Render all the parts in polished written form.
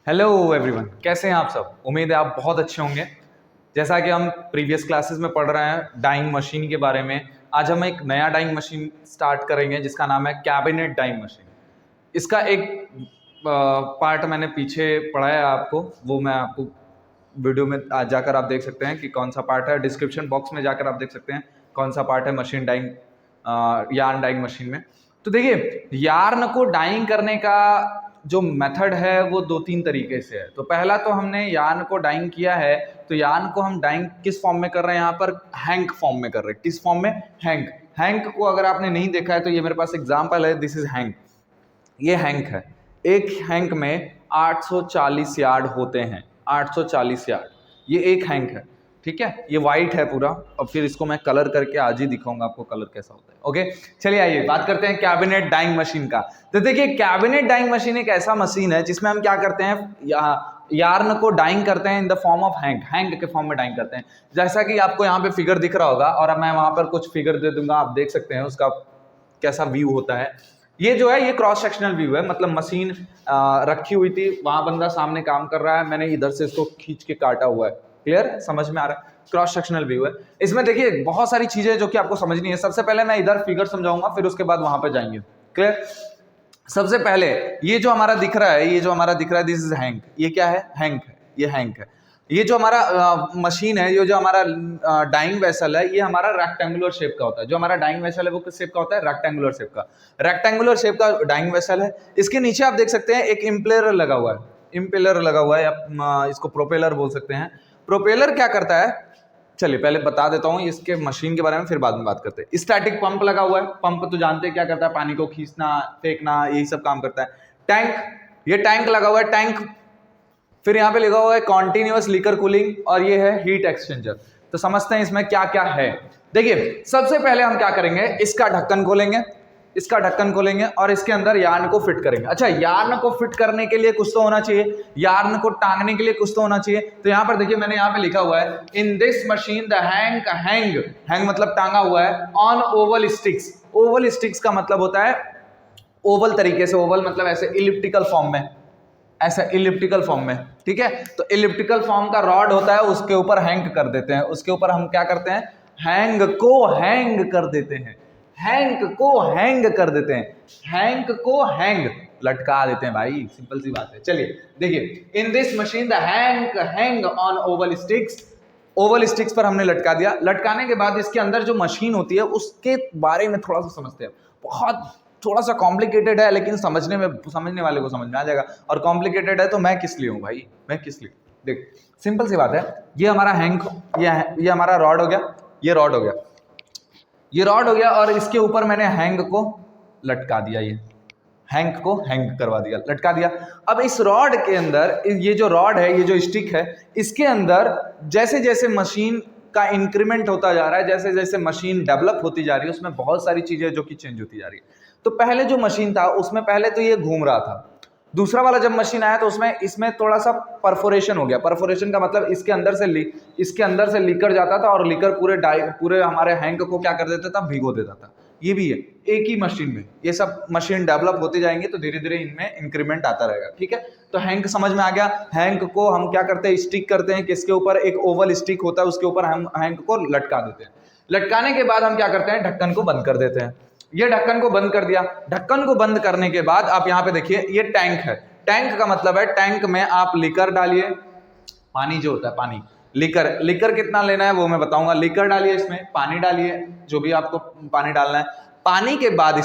Hello everyone, कैसे हैं आप सब। उम्मीद है आप बहुत अच्छे होंगे। जैसा कि हम प्रीवियस क्लासेस में पढ़ रहे हैं डाइंग मशीन के बारे में, आज हम एक नया डाइंग मशीन स्टार्ट करेंगे जिसका नाम है कैबिनेट डाइंग मशीन। इसका एक पार्ट मैंने पीछे पढ़ाया आपको, वो मैं आपको वीडियो में आज जाकर आप देख सकते हैं कि कौन सा पार्ट है। डिस्क्रिप्शन बॉक्स में जाकर आप देख सकते हैं कौन सा पार्ट है machine dyeing, yarn dyeing machine में। तो देखिए, यार्न को डाइंग करने का जो मेथड है वो दो तीन तरीके से है। तो पहला तो हमने यार्न को डाइंग किया है, तो यार्न को हम डाइंग किस फॉर्म में कर रहे हैं, यहाँ पर हैंक फॉर्म में कर रहे हैं। किस फॉर्म में? हैंक। हैंक को अगर आपने नहीं देखा है तो ये मेरे पास एग्जाम्पल है, दिस इज हैंक। ये हैंक है। एक हैंक में 840 यार्ड होते हैं, 840 यार्ड। ये एक हैंक है, ठीक है। ये वाइट है पूरा, और फिर इसको मैं कलर करके आज ही दिखाऊंगा आपको कलर कैसा होता है। ओके, चलिए आइए बात करते हैं कैबिनेट डाइंग मशीन का। तो देखिए, कैबिनेट डाइंग मशीन एक ऐसा मशीन है जिसमें हम क्या करते हैं, यार्न को डाइंग करते हैं in the form of hang. Hang के फॉर्म में डाइंग करते हैं। जैसा कि आपको यहाँ पे फिगर दिख रहा होगा, और अब मैं वहां पर कुछ फिगर दे दूंगा, आप देख सकते हैं उसका कैसा व्यू होता है। ये जो है ये क्रॉस सेक्शनल व्यू है, मतलब मशीन रखी हुई थी, वहां बंदा सामने काम कर रहा है, मैंने इधर से इसको खींच के काटा हुआ है। क्लियर, समझ में आ रहा है? क्रॉस सेक्शनल व्यू है। इसमें देखिए बहुत सारी चीजें जो कि आपको समझनी है। सबसे पहले मैं इधर फिगर समझाऊंगा, फिर उसके बाद वहां पे जाएंगे। क्लियर। सबसे पहले ये जो हमारा दिख रहा है, दिस इज हैंक। ये क्या है? हैंक है। ये हैंक है। ये जो हमारा मशीन है, ये जो हमारा डाइंग वेसल है, ये हमारा रेक्टेंगुलर शेप का होता है। जो हमारा डाइंग वेसल है वो किस शेप का होता है? रेक्टेंगुलर शेप का। रेक्टेंगुलर शेप का डाइंग वेसल है। इसके नीचे आप देख सकते हैं एक इम्पेलर लगा हुआ है। इम्पेलर लगा हुआ है, या इसको प्रोपेलर बोल सकते हैं। प्रोपेलर क्या करता है, चलिए पहले बता देता हूं इसके मशीन के बारे में, फिर बाद में बात करते हैं। स्टैटिक पंप लगा हुआ है। पंप तो जानते हैं क्या करता है, पानी को खींचना, फेंकना, यही सब काम करता है। टैंक, ये टैंक लगा हुआ है, टैंक। फिर यहाँ पे लिखा हुआ है कॉन्टिन्यूअस लीकर कूलिंग, और ये है हीट एक्सचेंजर। तो समझते हैं इसमें क्या क्या है। देखिए, सबसे पहले हम क्या करेंगे, इसका ढक्कन खोलेंगे। इसका ढक्कन खोलेंगे और इसके अंदर यार्न को फिट करेंगे। अच्छा, यार्न को फिट करने के लिए कुछ तो होना चाहिए, यार्न को टांगने के लिए कुछ तो होना चाहिए। तो यहां पर देखिए, मैंने यहां पे लिखा हुआ है in this machine the hang, hang, hang मतलब टांगा हुआ है, on Oval sticks. Oval sticks का मतलब होता है ओवल तरीके से। ओवल मतलब ऐसे इलिप्टिकल फॉर्म में, ऐसा इलिप्टिकल फॉर्म में, ठीक है। तो इलिप्टिकल फॉर्म का रॉड होता है, उसके ऊपर हैंग कर देते हैं। उसके ऊपर हम क्या करते हैं, हैंग को हैंग कर देते हैं। हैंग को हैंग कर देते हैं। हैंग को हैंग लटका देते हैं भाई, सिंपल सी बात है। चलिए देखिए, in this machine the hang, hang on Oval sticks. Oval sticks पर हमने लटका दिया। लटकाने के बाद इसके अंदर जो मशीन होती है उसके बारे में थोड़ा सा समझते हैं। बहुत थोड़ा सा कॉम्प्लिकेटेड है, लेकिन समझने वाले को समझ में आ जाएगा। और कॉम्प्लिकेटेड है तो मैं किस लिए हूं भाई, मैं किस लिए। देख, सिंपल सी बात है। ये हमारा हैंग, ये हमारा रॉड हो गया, ये रॉड हो गया, ये रॉड हो गया, और इसके ऊपर मैंने हैंग को लटका दिया। ये हैंग को हैंग करवा दिया, लटका दिया। अब इस रॉड के अंदर, ये जो रॉड है, ये जो स्टिक है, इसके अंदर जैसे जैसे मशीन का इंक्रीमेंट होता जा रहा है, जैसे जैसे मशीन डेवलप होती जा रही है, उसमें बहुत सारी चीजें जो कि चेंज होती जा रही है। तो पहले जो मशीन था उसमें पहले तो ये घूम रहा था। दूसरा वाला जब मशीन आया तो इसमें थोड़ा सा परफोरेशन हो गया। परफोरेशन का मतलब इसके अंदर से लीकर जाता था, और लीकर पूरे हमारे हैंक को क्या कर देता था, भिगो देता था। ये भी है एक ही मशीन में। ये सब मशीन डेवलप होती जाएंगी तो धीरे धीरे इनमें इंक्रीमेंट आता रहेगा, ठीक है। तो हैंक समझ में आ गया। हैंक को हम क्या करते हैं, स्टिक करते हैं। किसके ऊपर? एक ओवल स्टिक होता है, उसके ऊपर हम हैंक को लटका देते हैं। लटकाने के बाद हम क्या करते हैं, ढक्कन को बंद कर देते हैं। ये ढक्कन को बंद कर दिया। ढक्कन को बंद करने के बाद आप यहाँ पे देखिए, ये टैंक है। टैंक का मतलब है टैंक में आप लीकर डालिए, पानी जो होता है, पानी, लीकर कितना लेना है वो मैं बताऊंगा। लीकर डालिए, इसमें पानी डालिए, जो भी आपको पानी डालना है। पानी के बाद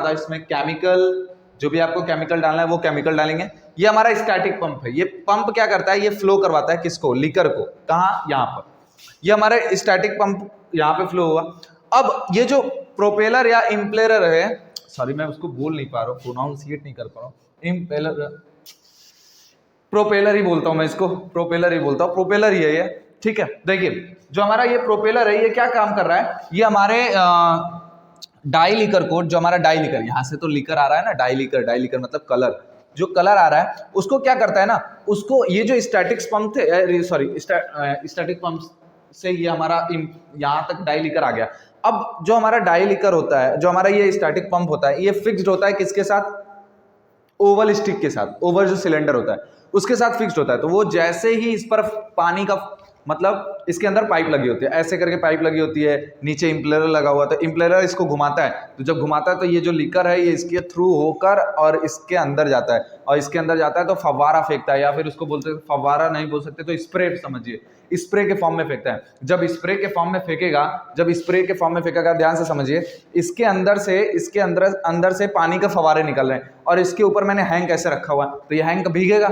इसमें केमिकल, जो भी आपको केमिकल डालना है वो केमिकल डालेंगे। ये हमारा स्टैटिक पंप है। ये पंप क्या करता है, ये फ्लो करवाता है किसको, लीकर को। कहाँ? यहाँ पर। ये हमारा स्टैटिक पंप यहाँ पे फ्लो हुआ। अब ये जो प्रोपेलर या इम्पेलर है, सॉरी मैं उसको बोल नहीं पा रहा हूँ, प्रोनाउंसिएट नहीं कर पा रहा हूँ, प्रोपेलर ही बोलता हूं मैं इसको, प्रोपेलर ही बोलता हूं, प्रोपेलर ही है ये, ठीक है। देखिए, जो हमारा ये प्रोपेलर है, ये क्या काम कर रहा है, ये हमारे डाई लीकर को, जो हमारा डाई लीकर, यहां से तो लीकर आ रहा है ना, डाई लीकर मतलब कलर, जो कलर आ रहा है उसको क्या करता है ना, उसको ये जो स्टैटिक पंप थे, सॉरी स्टैटिक पंप से ये हमारा यहां तक डाई लीकर आ गया। अब जो हमारा डाई लीकर होता है, जो हमारा ये स्टैटिक पंप होता है, ये फिक्स्ड होता है किसके साथ, ओवल स्टिक के साथ, ओवल जो सिलेंडर होता है उसके साथ फिक्स्ड होता है। तो वो जैसे ही इस पर पानी का मतलब इसके अंदर पाइप लगी होती है, ऐसे करके पाइप लगी होती है, नीचे इम्प्लेलर लगा हुआ, तो इम्प्लेलर इसको घुमाता है, तो जब घुमाता है तो ये जो लीकर है ये इसके थ्रू होकर और इसके अंदर जाता है, और इसके अंदर जाता है तो फव्वारा फेंकता है, या फिर उसको बोलते हैं फव्वारा नहीं बोल सकते तो स्प्रे समझिए, स्प्रे के फॉर्म में फेंकता है। जब स्प्रे के फॉर्म में फेंकेगा, जब स्प्रे के फॉर्म में फेंकेगा, ध्यान से समझिए, इसके अंदर से पानी के फव्वारे निकल रहे हैं, और इसके ऊपर मैंने हैंग कैसे रखा हुआ है, तो ये हैंग भीगेगा,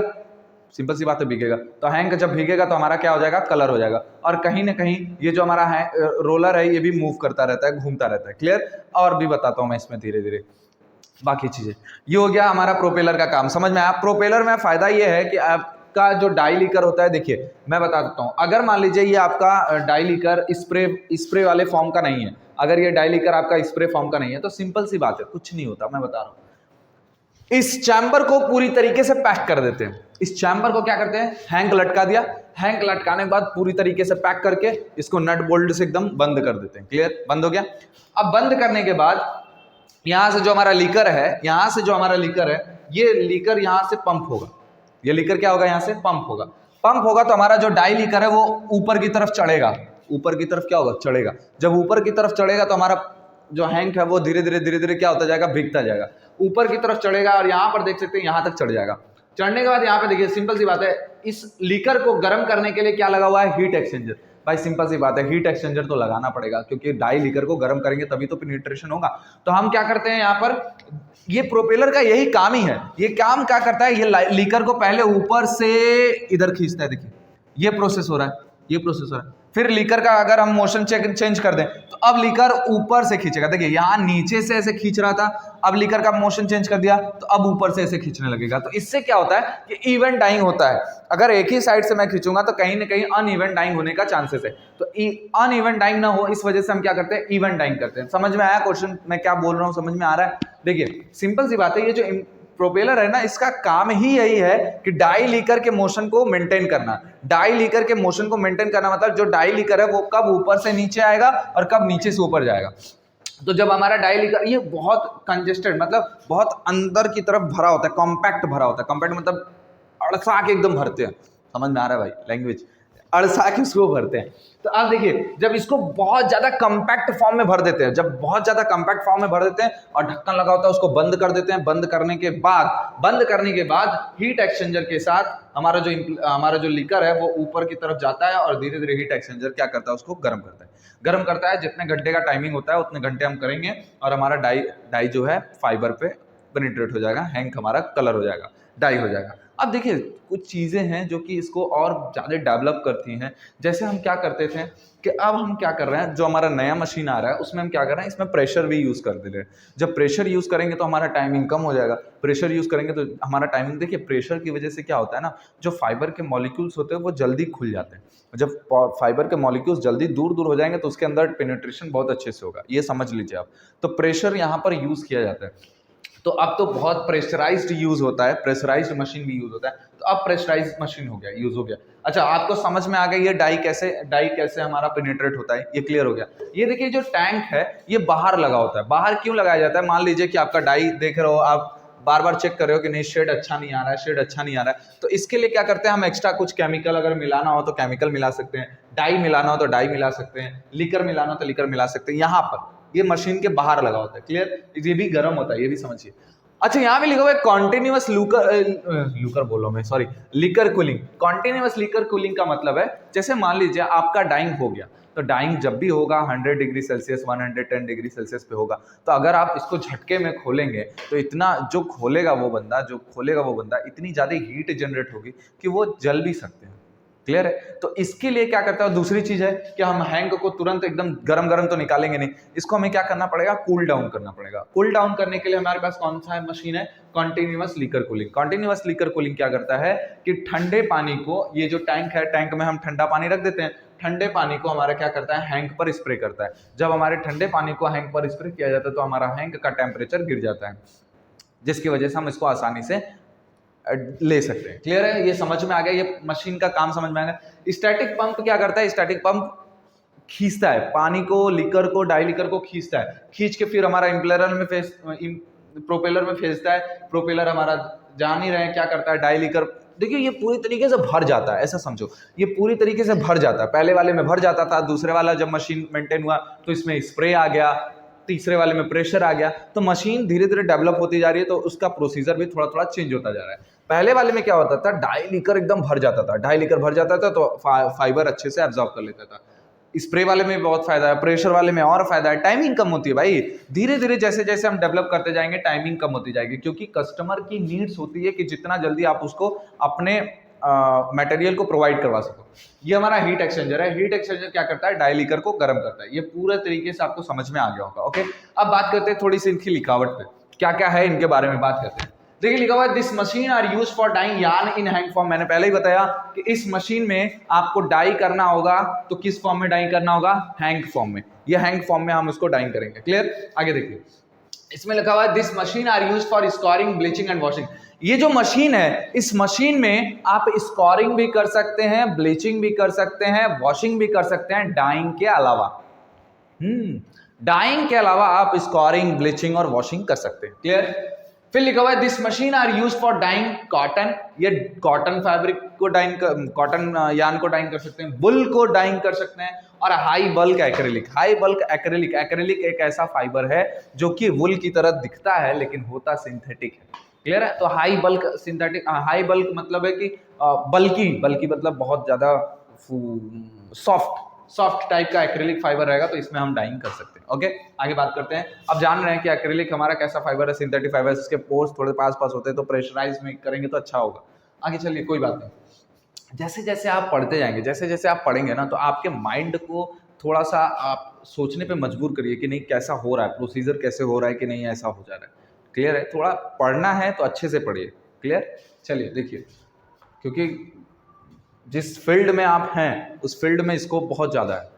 सिंपल सी बात है भीगेगा। तो हैंग जब भीगेगा तो हमारा क्या हो जाएगा, कलर हो जाएगा। और कहीं ना कहीं ये जो हमारा रोलर है ये भी मूव करता रहता है, घूमता रहता है। क्लियर? और भी बताता हूं मैं इसमें धीरे धीरे बाकी चीजें। ये हो गया हमारा प्रोपेलर का काम, समझ में आया? प्रोपेलर में फायदा ये है कि आपका जो डाई लीकर होता है, देखिए मैं बता देता हूँ, अगर मान लीजिए ये आपका डाई लीकर स्प्रे वाले फॉर्म का नहीं है, अगर ये डाई लीकर आपका स्प्रे फॉर्म का नहीं है तो सिंपल सी बात है, कुछ नहीं होता, मैं बता रहा हूँ। इस चैम्बर को पूरी तरीके से पैक कर देते हैं। इस चैम्बर को क्या करते हैं, हैंग लटका दिया, हैंग लटकाने के बाद पूरी तरीके से पैक करके इसको नट बोल्ट से एकदम बंद कर देते हैं। क्लियर? बंद हो गया। अब बंद करने के बाद यहां से जो हमारा लीकर है, यहां से जो हमारा लीकर है, ये लीकर यहां से पंप होगा, ये लीकर क्या होगा, यहां से पंप होगा। पंप होगा तो हमारा जो डाई लीकर है वो ऊपर की तरफ चढ़ेगा, ऊपर की तरफ क्या होगा, चढ़ेगा। जब ऊपर की तरफ चढ़ेगा तो हमारा जो हैंक है वो धीरे धीरे क्या होता जाएगा, भीगता जाएगा, ऊपर की तरफ चढ़ेगा, और यहाँ पर देख सकते हैं यहाँ तक चढ़ जाएगा। चढ़ने के बाद यहाँ पे देखिए, सिंपल सी बात है, इस लीकर को गर्म करने के लिए क्या लगा हुआ है, हीट एक्सचेंजर। भाई सिंपल सी बात है, हीट एक्सचेंजर तो लगाना पड़ेगा, क्योंकि डाई लीकर को गर्म करेंगे तभी तो पेनिट्रेशन होगा। तो हम क्या करते हैं यहाँ पर, ये प्रोपेलर का यही काम ही है। ये काम क्या करता है, ये लीकर को पहले ऊपर से इधर खींचता है, देखिए ये प्रोसेस हो रहा है, ये प्रोसेस हो रहा है। फिर लीकर का अगर हम मोशन चेंज कर दें तो अब लीकर ऊपर से खींचेगा, देखिए यहाँ नीचे से ऐसे खींच रहा था, अब लीकर का मोशन चेंज कर दिया तो अब ऊपर से ऐसे खींचने लगेगा। तो इससे क्या होता है कि इवन डाइंग होता है। अगर एक ही साइड से मैं खींचूंगा तो कहीं ना कहीं अनइवन डाइंग होने का चांसेस है। तो अनइवन डाइंग ना हो, इस वजह से हम क्या करते हैं, इवन डाइंग करते हैं। समझ में आया क्वेश्चन मैं क्या बोल रहा हूँ, समझ में आ रहा है? देखिए सिंपल सी बात है, ये जो प्रोपेलर है ना, इसका काम ही यही है कि डाई लीकर के मोशन को मेंटेन करना। डाई लीकर के मोशन को मेंटेन करना मतलब जो डाई लीकर है वो कब ऊपर से नीचे आएगा और कब नीचे से ऊपर जाएगा। तो जब हमारा डाई लीकर ये बहुत कंजेस्टेड मतलब बहुत अंदर की तरफ भरा होता है, कॉम्पैक्ट भरा होता है, कॉम्पैक्ट मतलब अड़सा के एकदम भरते हैं। समझ में आ रहा है भाई लैंग्वेज, अड़सा के उसको भरते हैं। तो अब देखिए, जब इसको बहुत ज्यादा कंपैक्ट फॉर्म में भर देते हैं, जब बहुत ज्यादा कंपैक्ट फॉर्म में भर देते हैं और ढक्कन लगा होता है, उसको बंद कर देते हैं। बंद करने के बाद हीट एक्सचेंजर के साथ हमारा जो लीकर है वो ऊपर की तरफ जाता है और धीरे धीरे हीट एक्सचेंजर क्या करता है, उसको गर्म करता है। जितने घंटे का टाइमिंग होता है उतने घंटे हम करेंगे और हमारा डाई जो है फाइबर पे पेनिट्रेट हो जाएगा, हैंक हमारा कलर हो जाएगा, डाई हो जाएगा। अब देखिए कुछ चीज़ें हैं जो कि इसको और ज़्यादा डेवलप करती हैं। जैसे हम क्या करते थे कि अब हम क्या कर रहे हैं, जो हमारा नया मशीन आ रहा है उसमें हम क्या कर रहे हैं, इसमें प्रेशर भी यूज़ कर दे रहे हैं। जब प्रेशर यूज़ करेंगे तो हमारा टाइमिंग कम हो जाएगा। प्रेशर यूज़ करेंगे तो हमारा टाइमिंग, देखिए प्रेशर की वजह से क्या होता है ना, जो फाइबर के मॉलिक्यूल्स होते हैं वो जल्दी खुल जाते हैं। जब फाइबर के मॉलिक्यूल्स जल्दी दूर हो जाएंगे तो उसके अंदर पेनिट्रेशन बहुत अच्छे से होगा, ये समझ लीजिए आप। तो प्रेशर यहाँ पर यूज़ किया जाता है। तो अब तो बहुत प्रेशराइज्ड यूज होता है, प्रेशराइज्ड मशीन भी यूज होता है। तो अब प्रेशराइज्ड मशीन हो गया, यूज हो गया। अच्छा, आपको समझ में आ गया ये डाई कैसे हमारा पेनिट्रेट होता है, ये क्लियर हो गया। ये देखिए जो टैंक है ये बाहर लगा होता है। बाहर क्यों लगाया जाता है? मान लीजिए कि आपका डाई देख रहे हो, आप बार बार चेक कर रहे हो कि नहीं शेड अच्छा नहीं आ रहा है, तो इसके लिए क्या करते हैं हम, एक्स्ट्रा कुछ केमिकल अगर मिलाना हो तो केमिकल मिला सकते हैं, डाई मिलाना हो तो डाई मिला सकते हैं, लिकर मिलाना हो तो लिकर मिला सकते हैं। यहाँ पर ये मशीन के बाहर लगा होता है। क्लियर? ये भी गर्म होता है, ये भी समझिए। अच्छा, यहाँ भी लिखा हुआ है continuous liquor cooling. Continuous liquor cooling का मतलब है, जैसे मान लीजिए आपका डाइंग हो गया, तो डाइंग जब भी होगा 100 डिग्री सेल्सियस 110 डिग्री सेल्सियस पे होगा। तो अगर आप इसको झटके में खोलेंगे तो इतना जो खोलेगा वो बंदा इतनी ज्यादा हीट जनरेट होगी कि वो जल भी सकते हैं। क्लियर है? तो इसके लिए क्या करता है, दूसरी चीज है कि हम हैंग को तुरंत एकदम गरम तो निकालेंगे नहीं, इसको हमें क्या करना पड़ेगा, कूल डाउन करना पड़ेगा। कूल डाउन करने के लिए हमारे पास कौन सा मशीन है, continuous liquor cooling. Continuous liquor cooling क्या करता है कि ठंडे पानी को, ये जो टैंक है, टैंक में हम ठंडा पानी रख देते हैं, ठंडे पानी को हमारा क्या करता है, हैंक पर स्प्रे करता है। जब हमारे ठंडे पानी को हैंक पर स्प्रे किया जाता है तो हमारा हैंक का टेम्परेचर गिर जाता है, जिसकी वजह से हम इसको आसानी से ले सकते हैं। क्लियर है? ये समझ में आ गया, ये मशीन का काम समझ में आ गया। स्टैटिक पंप क्या करता है, स्टैटिक पंप खींचता है पानी को, लिकर को, डाई लिकर को खींचता है, खींच के फिर हमारा प्रोपेलर में भेजता है। प्रोपेलर हमारा जान ही रहे हैं क्या करता है डाई लीकर। देखिए ये पूरी तरीके से भर जाता है, ऐसा समझो ये पूरी तरीके से भर जाता है। पहले वाले में भर जाता था, दूसरे वाला जब मशीन मेंटेन हुआ तो इसमें स्प्रे आ गया, तीसरे वाले में प्रेशर आ गया, तो मशीन धीरे धीरे डेवलप होती जा रही है, तो उसका प्रोसीजर भी थोड़ा थोड़ा चेंज होता जा रहा है। पहले वाले में क्या होता था, डाई लीकर एकदम भर जाता था, डाई लीकर भर जाता था तो फाइबर अच्छे से एब्जॉर्ब कर लेता था। स्प्रे वाले में बहुत फायदा है, प्रेशर वाले में और फायदा है, टाइमिंग कम होती है भाई। धीरे धीरे जैसे जैसे हम डेवलप करते जाएंगे टाइमिंग कम होती जाएगी, क्योंकि कस्टमर की नीड्स होती है कि जितना जल्दी आप उसको अपने मटेरियल को प्रोवाइड करवा सको। ये हमारा हीट एक्सचेंजर है। हीट एक्सचेंजर क्या करता है, डाई लीकर को गर्म करता है। ये पूरे तरीके से आपको समझ में आ गया होगा। ओके, अब बात करते हैं थोड़ी सी इनकी लिखावट पे, क्या क्या है इनके बारे में बात करते हैं। देखिए लिखा हुआ है this machine are use for dyeing yarn in hang form. मैंने पहले ही बताया कि इस मशीन में आपको डाई करना होगा, तो किस फॉर्म में डाई करना होगा, हैंग फॉर्म में। ये हैंग फॉर्म में हम उसको डाइंग करेंगे। क्लियर, आगे देखिए इसमें लिखा हुआ है this machine are use for scouring, bleaching and washing. ये जो मशीन है, इस मशीन में आप स्कोरिंग भी कर सकते हैं, ब्लीचिंग भी कर सकते हैं, वॉशिंग भी कर सकते हैं, डाइंग के अलावा। डाइंग के अलावा आप स्कोरिंग, ब्लीचिंग और वॉशिंग कर सकते हैं। क्लियर, फिर लिखा हुआ है this machine are use for dyeing cotton. ये कॉटन फैब्रिक को डाइंग, कॉटन यार्न को डाइंग कर सकते हैं, वुल को डाइंग कर सकते हैं, और high bulk acrylic. High bulk acrylic, acrylic एक ऐसा फाइबर है जो कि वुल की तरह दिखता है लेकिन होता सिंथेटिक है। क्लियर है, तो high bulk synthetic, high bulk मतलब है कि बल्की, बल्की मतलब बहुत ज्यादा सॉफ्ट टाइप का एक्रेलिक फाइबर रहेगा, तो इसमें हम डाइंग कर सकते हैं। ओके, आगे बात करते हैं। अब जान रहे हैं कि एक्रेलिक हमारा कैसा फाइबर है, सिंथेटिक फाइबर, इसके पोर्स थोड़े पास होते हैं, तो प्रेशराइज में करेंगे तो अच्छा होगा। आगे चलिए, कोई बात नहीं। जैसे जैसे आप पढ़ते जाएंगे, जैसे जैसे आप पढ़ेंगे ना, तो आपके माइंड को थोड़ा सा आप सोचने पे मजबूर करिए कि नहीं कैसा हो रहा है, प्रोसीजर कैसे हो रहा है कि नहीं ऐसा हो जा रहा है। क्लियर है, थोड़ा पढ़ना है तो अच्छे से पढ़िए। क्लियर, चलिए देखिए, क्योंकि जिस फील्ड में आप हैं उस फील्ड में स्कोप बहुत ज़्यादा है।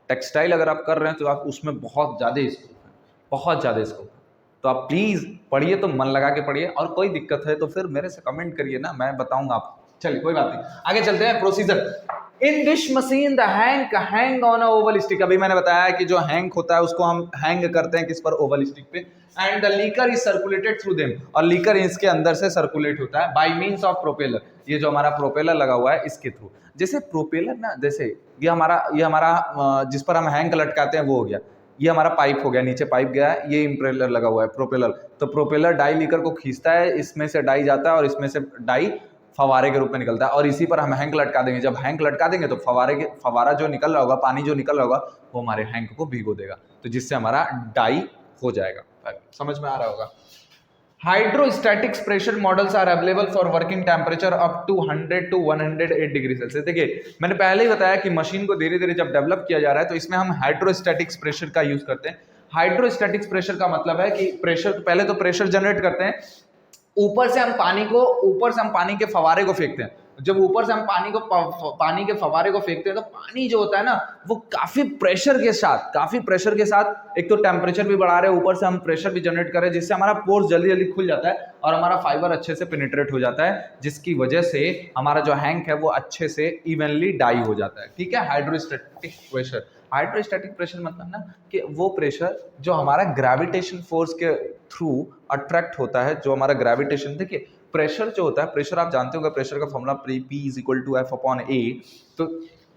टेक्सटाइल अगर आप कर रहे हैं तो आप उसमें बहुत ज़्यादा स्कोप है, बहुत ज़्यादा स्कोप है। तो आप प्लीज़ पढ़िए, तो मन लगा के पढ़िए, और कोई दिक्कत है तो फिर मेरे से कमेंट करिए ना, मैं बताऊंगा आपको। चलिए कोई बात नहीं, आगे चलते हैं। Procedure in dish machine the hang on a Oval stick. अभी मैंने बताया कि जो हैंग होता है उसको हम हैंग करते हैं किस पर, ओवल स्टिक पे। And the liquor is circulated through them, और लीकर इसके अंदर से सर्कुलेट होता है बाय मींस ऑफ प्रोपेलर। ये जो हमारा प्रोपेलर लगा हुआ है इसके थ्रू, जैसे प्रोपेलर ना, जैसे ये हमारा जिस पर हम हैंग लटकाते हैं वो हो गया, ये हमारा पाइप हो गया, नीचे पाइप गया है, ये इम्पेलर लगा हुआ है प्रोपेलर। तो प्रोपेलर डाई लीकर को खींचता है, इसमें से डाई जाता है और इसमें से डाई फवारे के रूप में निकलता है, और इसी पर हम हैंग लटका देंगे। जब हैंग लटका देंगे तो फवारा जो निकल रहा होगा, पानी जो निकल रहा होगा, वो हमारे हैंग को भिगो देगा, तो जिससे हमारा डाई हो जाएगा। समझ में आ रहा होगा। Hydrostatics pressure models are available for working temperature up to 100 to 108 degree Celsius. देखिए मैंने पहले ही बताया कि मशीन को धीरे धीरे जब डेवलप किया जा रहा है तो इसमें हम हाइड्रोस्टैटिक्स प्रेशर का यूज करते हैं। हाइड्रोस्टैटिक्स प्रेशर का मतलब है कि प्रेशर, पहले तो प्रेशर जनरेट करते हैं, ऊपर से हम पानी के फवारे को फेंकते हैं। जब ऊपर से हम पानी के फवारे को फेंकते हैं तो पानी जो होता है ना, वो काफी प्रेशर के साथ एक तो टेम्परेचर भी बढ़ा रहे हैं, ऊपर से हम प्रेशर भी जनरेट कर रहे हैं, जिससे हमारा पोर्स जल्दी जल्दी खुल जाता है और हमारा फाइबर अच्छे से पेनिट्रेट हो जाता है, जिसकी वजह से हमारा जो हैंक है वो अच्छे से इवनली डाई हो जाता है। ठीक है, हाइड्रोस्टैटिक प्रेशर। हाइड्रोस्टैटिक प्रेशर मतलब ना कि वो प्रेशर जो हमारा ग्रेविटेशन फोर्स के थ्रू अट्रैक्ट होता है, जो हमारा ग्रेविटेशन, देखिए प्रेशर जो होता है, प्रेशर आप जानते होंगे, प्रेशर का फॉर्मूला P = F/A, तो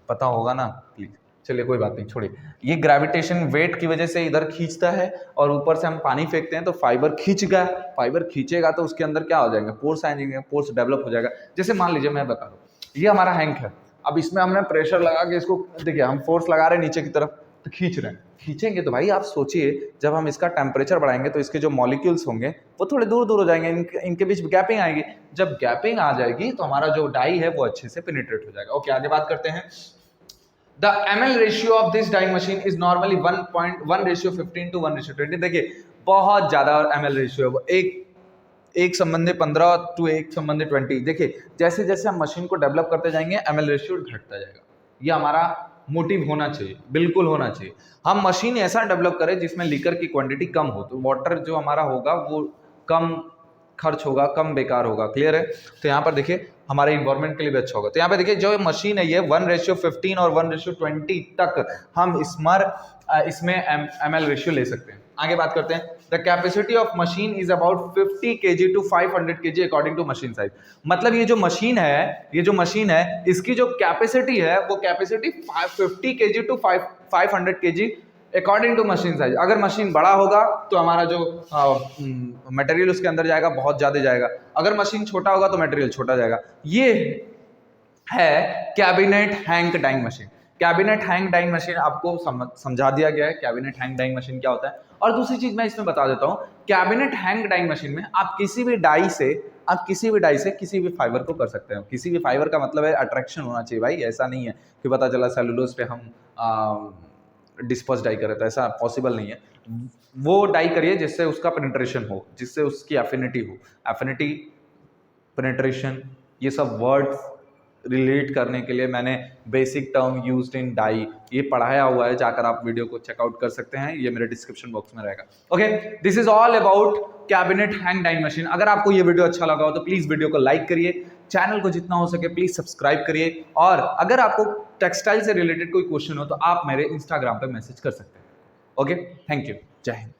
पता होगा ना प्लीज। चलिए कोई बात नहीं, छोड़िए। ये ग्रेविटेशन वेट की वजह से इधर खींचता है, और ऊपर से हम पानी फेंकते हैं तो फाइबर खींचेगा, फाइबर खींचेगा तो उसके अंदर क्या हो जाएगा, पोर्स आ जाएंगे, पोर्स डेवलप हो जाएगा। जैसे मान लीजिए मैं बता रहा हूँ, ये हमारा हैंक है, अब इसमें हमने प्रेशर लगा के इसको, देखिए हम फोर्स लगा रहे हैं नीचे की तरफ, तो खींच रहे हैं, खींचेंगे तो भाई आप सोचिए जब हम इसका टेम्परेचर बढ़ाएंगे तो इसके जो मॉलिक्यूल्स होंगे वो थोड़े दूर दूर हो जाएंगे, इनके बीच गैपिंग आएगी। जब गैपिंग आ जाएगी तो हमारा जो डाई है वो अच्छे से पेनिट्रेट हो जाएगा। ओके, आगे बात करते हैं। The ml ratio of this dyeing machine is normally 1:15 to 1:20। देखिए बहुत ज्यादा ml रेशियो है, वो एक संबंधी 15 to 1 संबंधी 20। देखिए जैसे जैसे हम मशीन को डेवलप करते जाएंगे ml रेशियो घटता जाएगा। ये हमारा मोटिव होना चाहिए, बिल्कुल होना चाहिए। हम मशीन ऐसा डेवलप करें जिसमें लीकर की क्वांटिटी कम हो, तो वाटर जो हमारा होगा वो कम खर्च होगा, कम बेकार होगा। क्लियर है, तो यहाँ पर देखिए हमारे इन्वायरमेंट के लिए भी अच्छा होगा। तो यहाँ पे देखिए जो मशीन है ये 1:15 और 1:20 तक हम इसमें ml रेशियो ले सकते हैं। आगे बात करते हैं। The capacity of machine is about 50 kg to 500 kg according to machine size. मतलब ये जो मशीन है इसकी जो कैपेसिटी है वो capacity 50 kg to 500 kg according to machine size. अगर मशीन बड़ा होगा तो हमारा जो मटेरियल उसके अंदर जाएगा बहुत ज्यादा जाएगा, अगर मशीन छोटा होगा तो मटेरियल छोटा जाएगा। ये है cabinet hang dyeing machine. Cabinet hang dyeing machine आपको समझा दिया गया है कैबिनेट हैंग डाइंग मशीन क्या होता है। और दूसरी चीज मैं इसमें बता देता हूँ, कैबिनेट हैंग डाइंग मशीन में आप किसी भी डाई से किसी भी फाइबर को कर सकते हो। किसी भी फाइबर का मतलब है अट्रैक्शन होना चाहिए भाई, ऐसा नहीं है कि पता चला सेलुलोज पे हम डिस्पर्स डाई करें, तो ऐसा पॉसिबल नहीं है। वो डाई करिए जिससे उसका पेनिट्रेशन हो, जिससे उसकी एफिनिटी हो। एफिनिटी, पेनिट्रेशन, ये सब वर्ड्स रिलेट करने के लिए मैंने basic term used in dye ये पढ़ाया हुआ है, जाकर आप वीडियो को चेकआउट कर सकते हैं, ये मेरे डिस्क्रिप्शन बॉक्स में रहेगा। Okay, this is all about cabinet hang dyeing machine. अगर आपको ये वीडियो अच्छा लगा हो तो प्लीज वीडियो को लाइक करिए, चैनल को जितना हो सके प्लीज सब्सक्राइब करिए, और अगर आपको टेक्सटाइल से रिलेटेड कोई क्वेश्चन हो तो आप मेरे इंस्टाग्राम पे मैसेज कर सकते हैं। ओके, थैंक यू, जय हिंद।